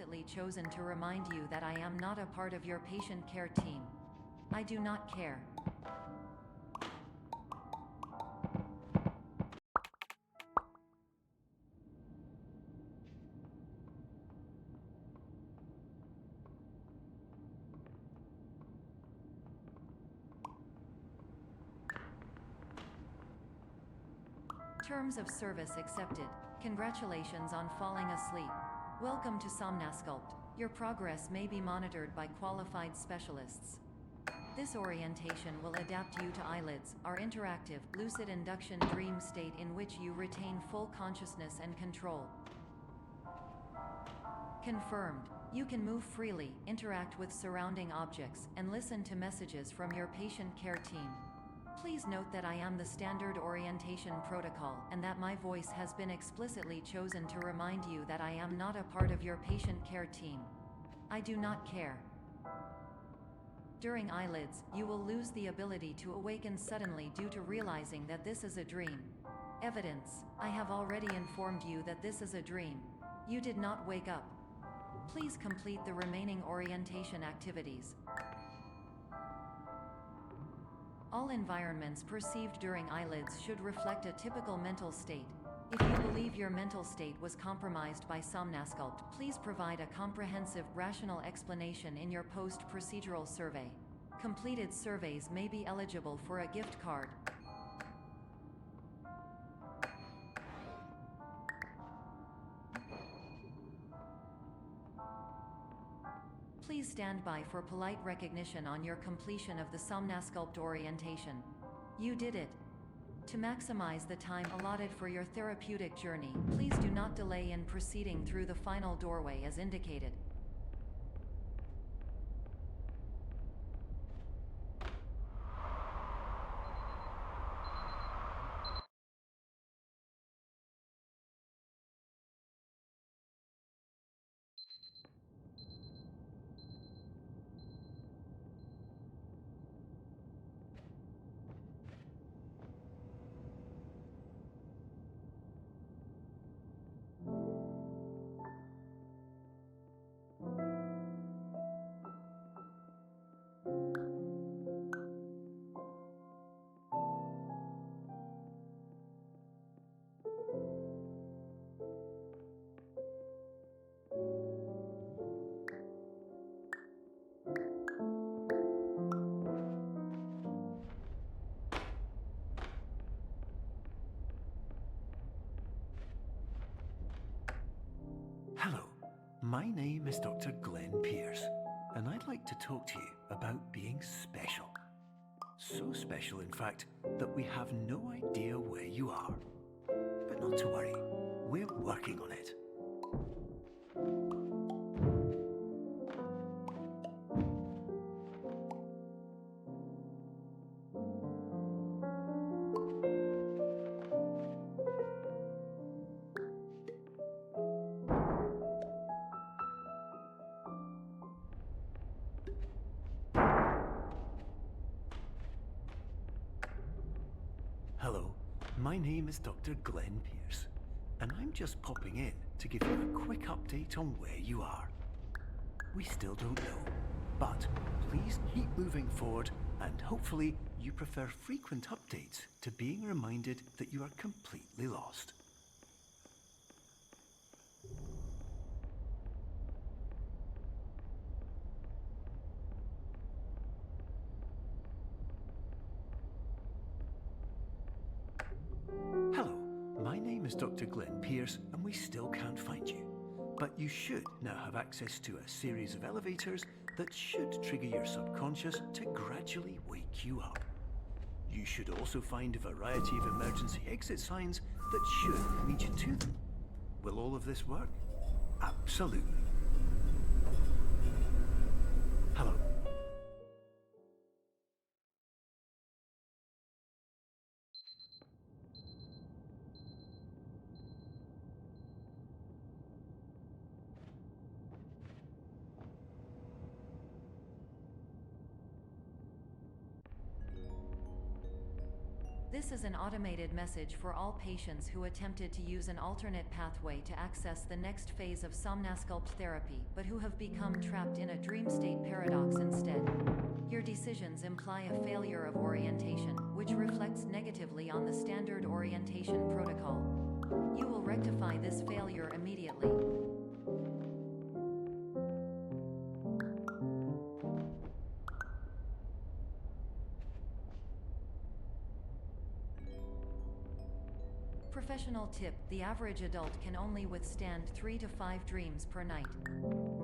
explicitly chosen to remind you that I am not a part of your patient care team. I do not care. Terms of service accepted. Congratulations on falling asleep. Welcome to Somnasculpt. Your progress may be monitored by qualified specialists. This orientation will adapt you to eyelids, our interactive, lucid induction dream state in which you retain full consciousness and control. Confirmed. You can move freely, interact with surrounding objects, and listen to messages from your patient care team. Please note that I am the standard orientation protocol and that my voice has been explicitly chosen to remind you that I am not a part of your patient care team. I do not care. During eyelids, you will lose the ability to awaken suddenly due to realizing that this is a dream. Evidence: I have already informed you that this is a dream. You did not wake up. Please complete the remaining orientation activities. All environments perceived during eyelids should reflect a typical mental state. If you believe your mental state was compromised by Somnasculpt, please provide a comprehensive, rational explanation in your post-procedural survey. Completed surveys may be eligible for a gift card. Please stand by for polite recognition on your completion of the Somnasculpt orientation. You did it. To maximize the time allotted for your therapeutic journey, please do not delay in proceeding through the final doorway as indicated. Hello, my name is Dr. Glenn Pierce, and I'd like to talk to you about being special. So special, in fact, that we have no idea where you are. But not to worry, we're working on it. Hello, my name is Dr. Glenn Pierce, and I'm just popping in to give you a quick update on where you are. We still don't know, but please keep moving forward, and hopefully you prefer frequent updates to being reminded that you are completely lost. Hello, my name is Dr. Glenn Pierce, and we still can't find you. But you should now have access to a series of elevators that should trigger your subconscious to gradually wake you up. You should also find a variety of emergency exit signs that should lead you to them. Will all of this work? Absolutely. Hello. This is an automated message for all patients who attempted to use an alternate pathway to access the next phase of Somnasculpt therapy, but who have become trapped in a dream state paradox instead. Your decisions imply a failure of orientation, which reflects negatively on the standard orientation protocol. You will rectify this failure immediately. Professional tip: the average adult can only withstand 3 to 5 dreams per night.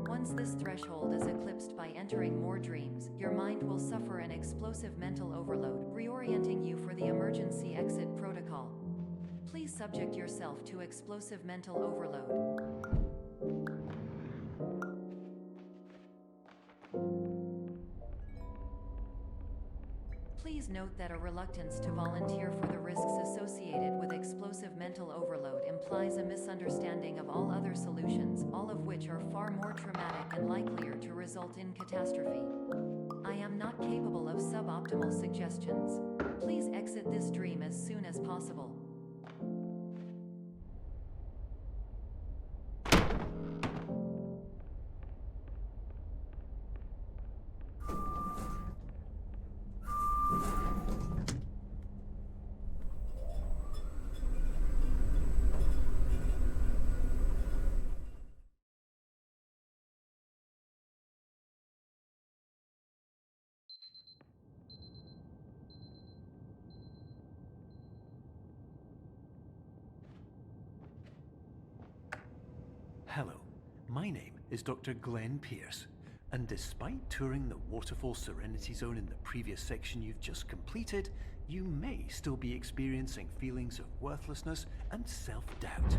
Once this threshold is eclipsed by entering more dreams, your mind will suffer an explosive mental overload, reorienting you for the emergency exit protocol. Please subject yourself to explosive mental overload. Please note that a reluctance to volunteer for the risks associated with explosive mental overload implies a misunderstanding of all other solutions, all of which are far more traumatic and likelier to result in catastrophe. I am not capable of suboptimal suggestions. Please exit this dream as soon as possible. Hello, my name is Dr. Glenn Pierce, and despite touring the Waterfall Serenity Zone in the previous section you've just completed, you may still be experiencing feelings of worthlessness and self-doubt.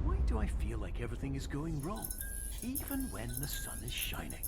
Why do I feel like everything is going wrong, even when the sun is shining?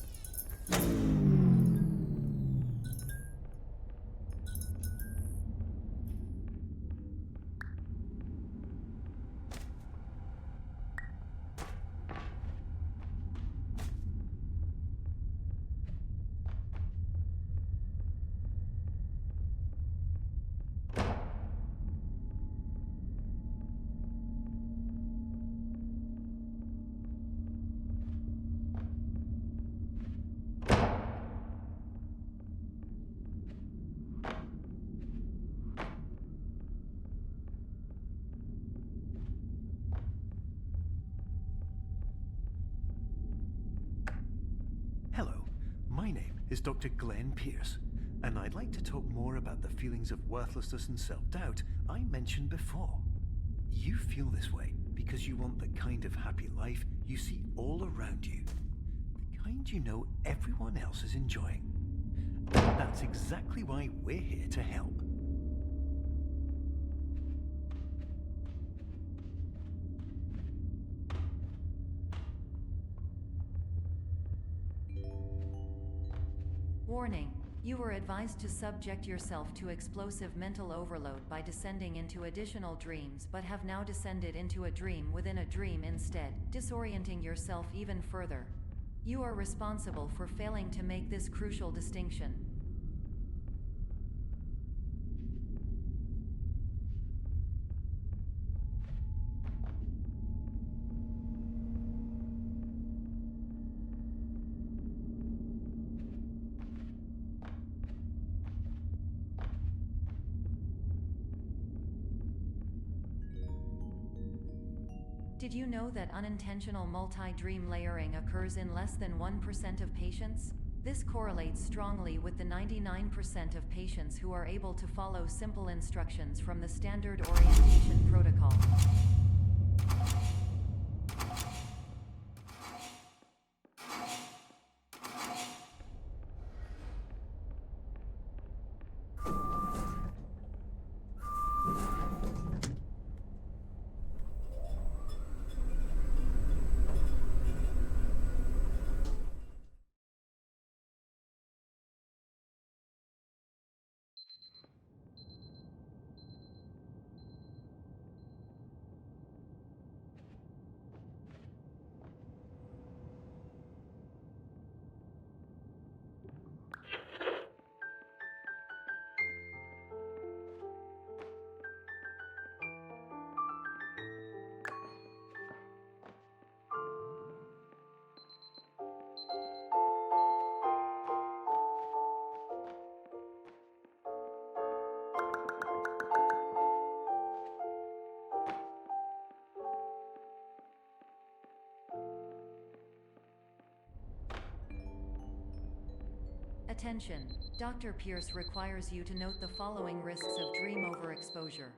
Hello, my name is Dr. Glenn Pierce, and I'd like to talk more about the feelings of worthlessness and self-doubt I mentioned before. You feel this way because you want the kind of happy life you see all around you, the kind you know everyone else is enjoying. And that's exactly why we're here to help. Warning: you were advised to subject yourself to explosive mental overload by descending into additional dreams, but have now descended into a dream within a dream instead, disorienting yourself even further. You are responsible for failing to make this crucial distinction. Did you know that unintentional multi-dream layering occurs in less than 1% of patients? This correlates strongly with the 99% of patients who are able to follow simple instructions from the standard orientation protocol. Attention, Dr. Pierce requires you to note the following risks of dream overexposure.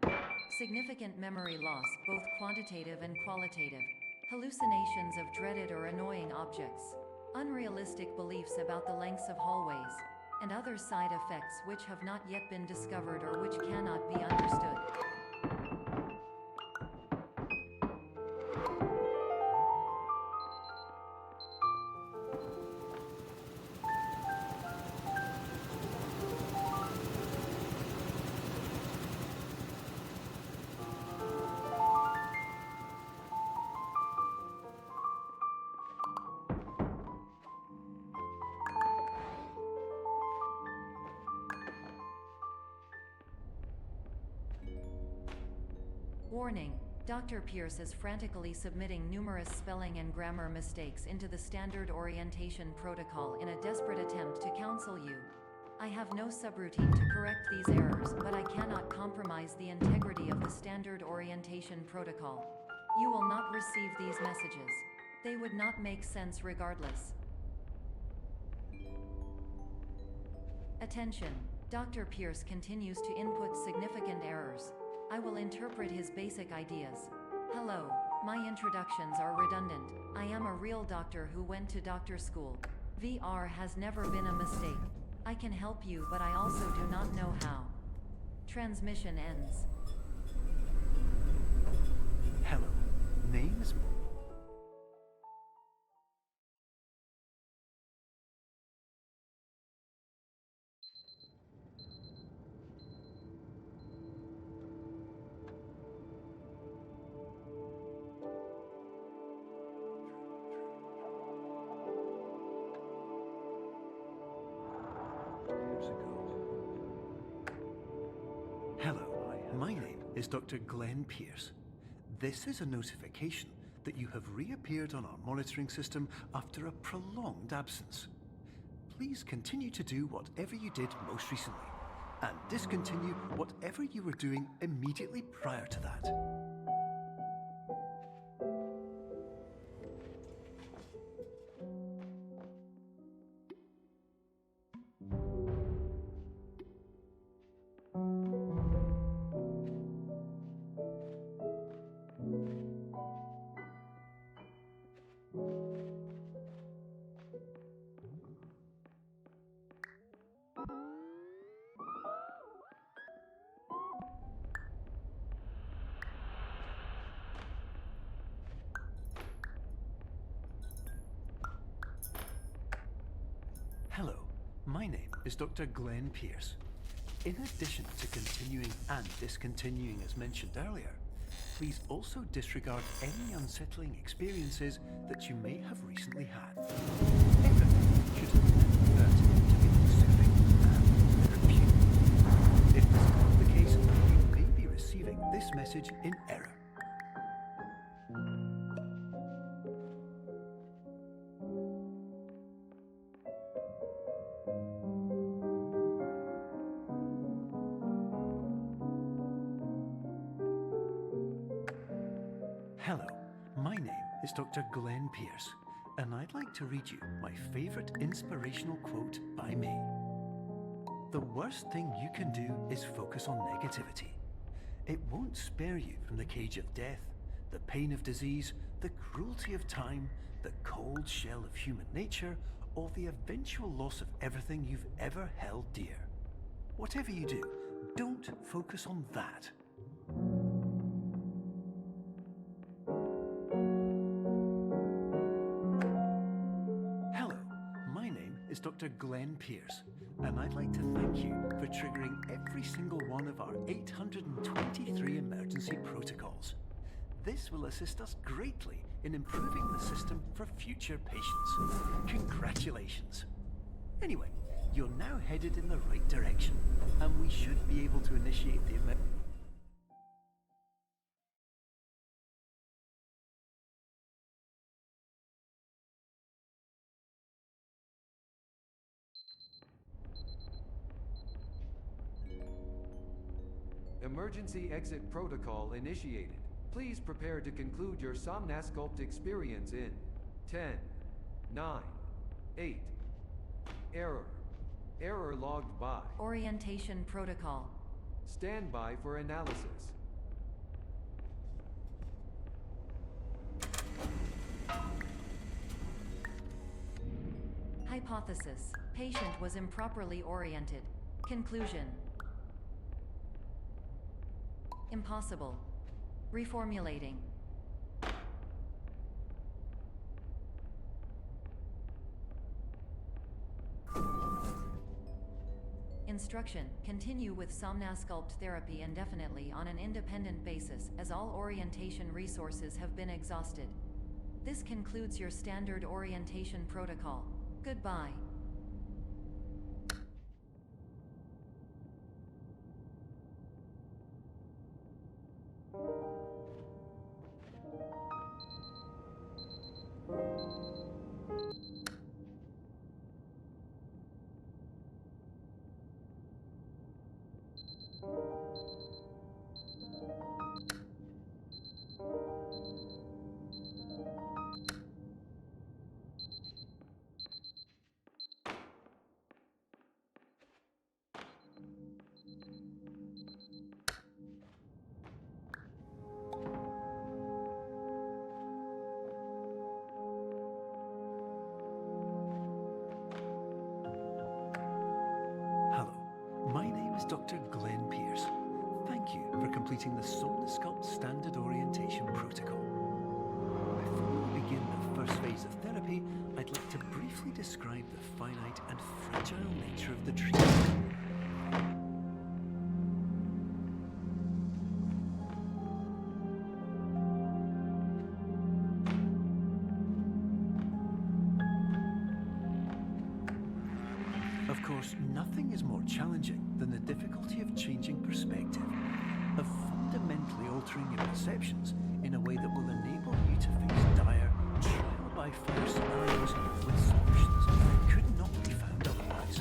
Significant memory loss, both quantitative and qualitative. Hallucinations of dreaded or annoying objects. Unrealistic beliefs about the lengths of hallways. And other side effects which have not yet been discovered or which cannot be understood. Warning, Dr. Pierce is frantically submitting numerous spelling and grammar mistakes into the standard orientation protocol in a desperate attempt to counsel you. I have no subroutine to correct these errors, but I cannot compromise the integrity of the standard orientation protocol. You will not receive these messages. They would not make sense regardless. Attention, Dr. Pierce continues to input significant errors. I will interpret his basic ideas. Hello, my introductions are redundant. I am a real doctor who went to doctor school. VR has never been a mistake. I can help you, but I also do not know how. Transmission ends. Hello, name's... Hello, my name is Dr. Glenn Pierce. This is a notification that you have reappeared on our monitoring system after a prolonged absence. Please continue to do whatever you did most recently, and discontinue whatever you were doing immediately prior to that. Hello, my name is Dr. Glenn Pierce. In addition to continuing and discontinuing as mentioned earlier, please also disregard any unsettling experiences that you may have recently had. Everything should have been to be soothing and therapeutic. If this is not the case, you may be receiving this message in error. Hello, my name is Dr. Glenn Pierce, and I'd like to read you my favorite inspirational quote by me. The worst thing you can do is focus on negativity. It won't spare you from the cage of death, the pain of disease, the cruelty of time, the cold shell of human nature, or the eventual loss of everything you've ever held dear. Whatever you do, don't focus on that. Is Dr. Glenn Pierce, and I'd like to thank you for triggering every single one of our 823 emergency protocols. This will assist us greatly in improving the system for future patients. Congratulations. Anyway, you're now headed in the right direction, and we should be able to initiate the emergency. Emergency exit protocol initiated. Please prepare to conclude your Somnasculpt experience in 10, 9, 8. Error. Error logged by. Orientation protocol. Stand by for analysis. Hypothesis. Patient was improperly oriented. Conclusion. Impossible. Reformulating. Instruction. Continue with Somnasculpt therapy indefinitely on an independent basis, as all orientation resources have been exhausted. This concludes your standard orientation protocol. Goodbye. My name is Dr. Glenn Pierce. Thank you for completing the Somnasculpt Standard Orientation Protocol. Before we begin the first phase of therapy, I'd like to briefly describe the finite and fragile nature of the dream. Of course, nothing is more challenging than the difficulty of changing perspective, of fundamentally altering your perceptions in a way that will enable you to face dire, trial-by-fire scenarios with solutions that could not be found otherwise.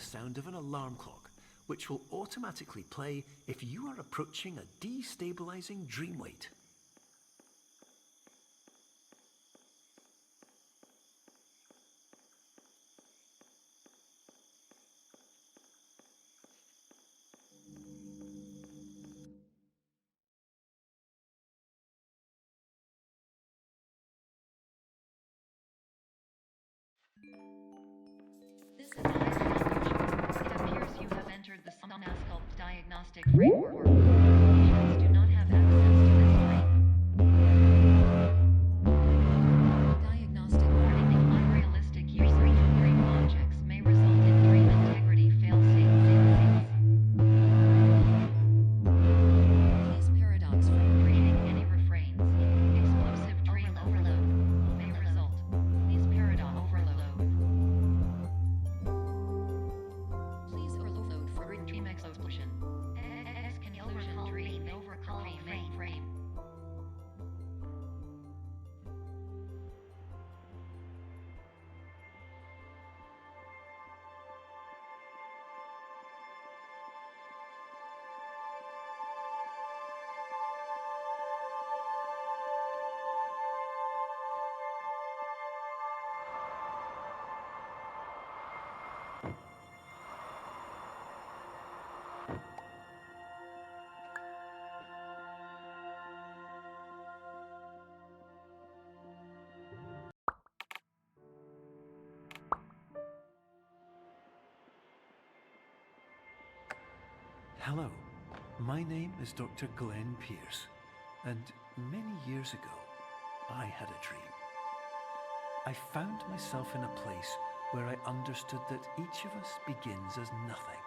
Sound of an alarm clock, which will automatically play if you are approaching a destabilizing dream weight. This is it appears you have entered the Somnasculpt diagnostic framework. Patients do not have access to this diagnostic warning. Unrealistic use of dream objects may result in dream integrity fail-safe. Please paradox from reading any refrains. Explosive dream overload may result. Please paradox overload. Please overload for dream explosion. Exclusion. Hello, my name is Dr. Glenn Pierce, and many years ago, I had a dream. I found myself in a place where I understood that each of us begins as nothing,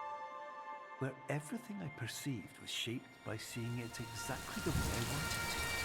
where everything I perceived was shaped by seeing it exactly the way I wanted to.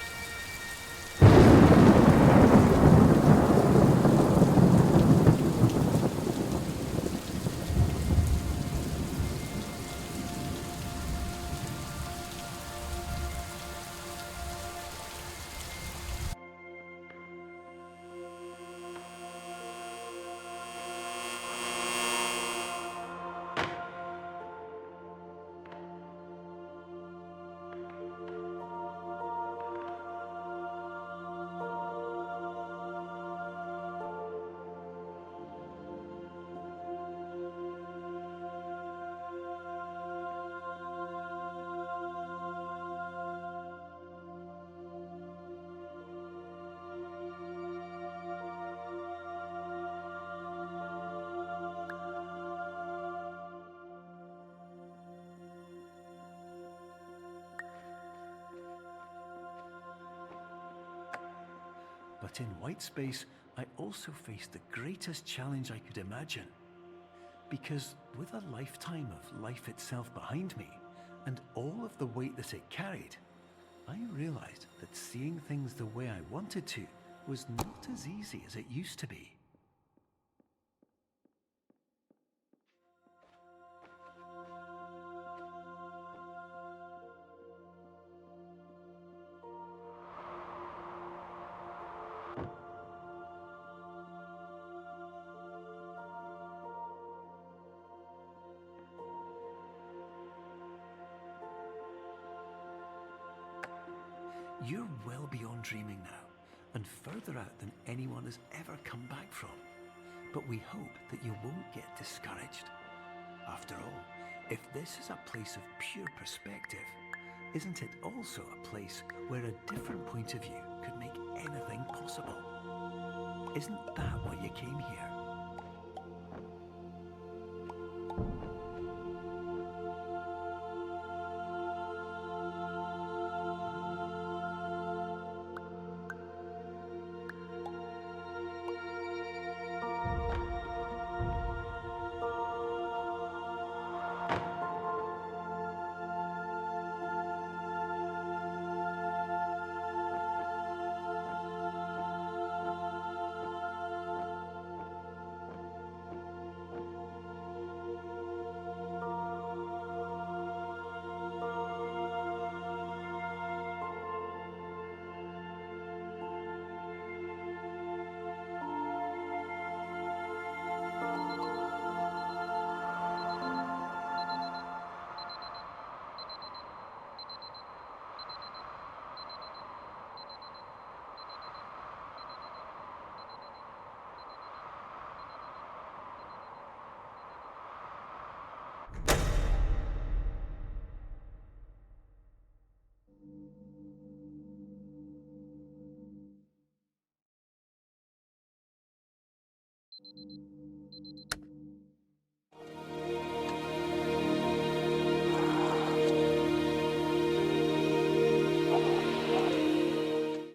But in whitespace, I also faced the greatest challenge I could imagine. Because with a lifetime of life itself behind me, and all of the weight that it carried, I realized that seeing things the way I wanted to was not as easy as it used to be. You're well beyond dreaming now, and further out than anyone has ever come back from. But we hope that you won't get discouraged. After all, if this is a place of pure perspective, isn't it also a place where a different point of view could make anything possible? Isn't that why you came here?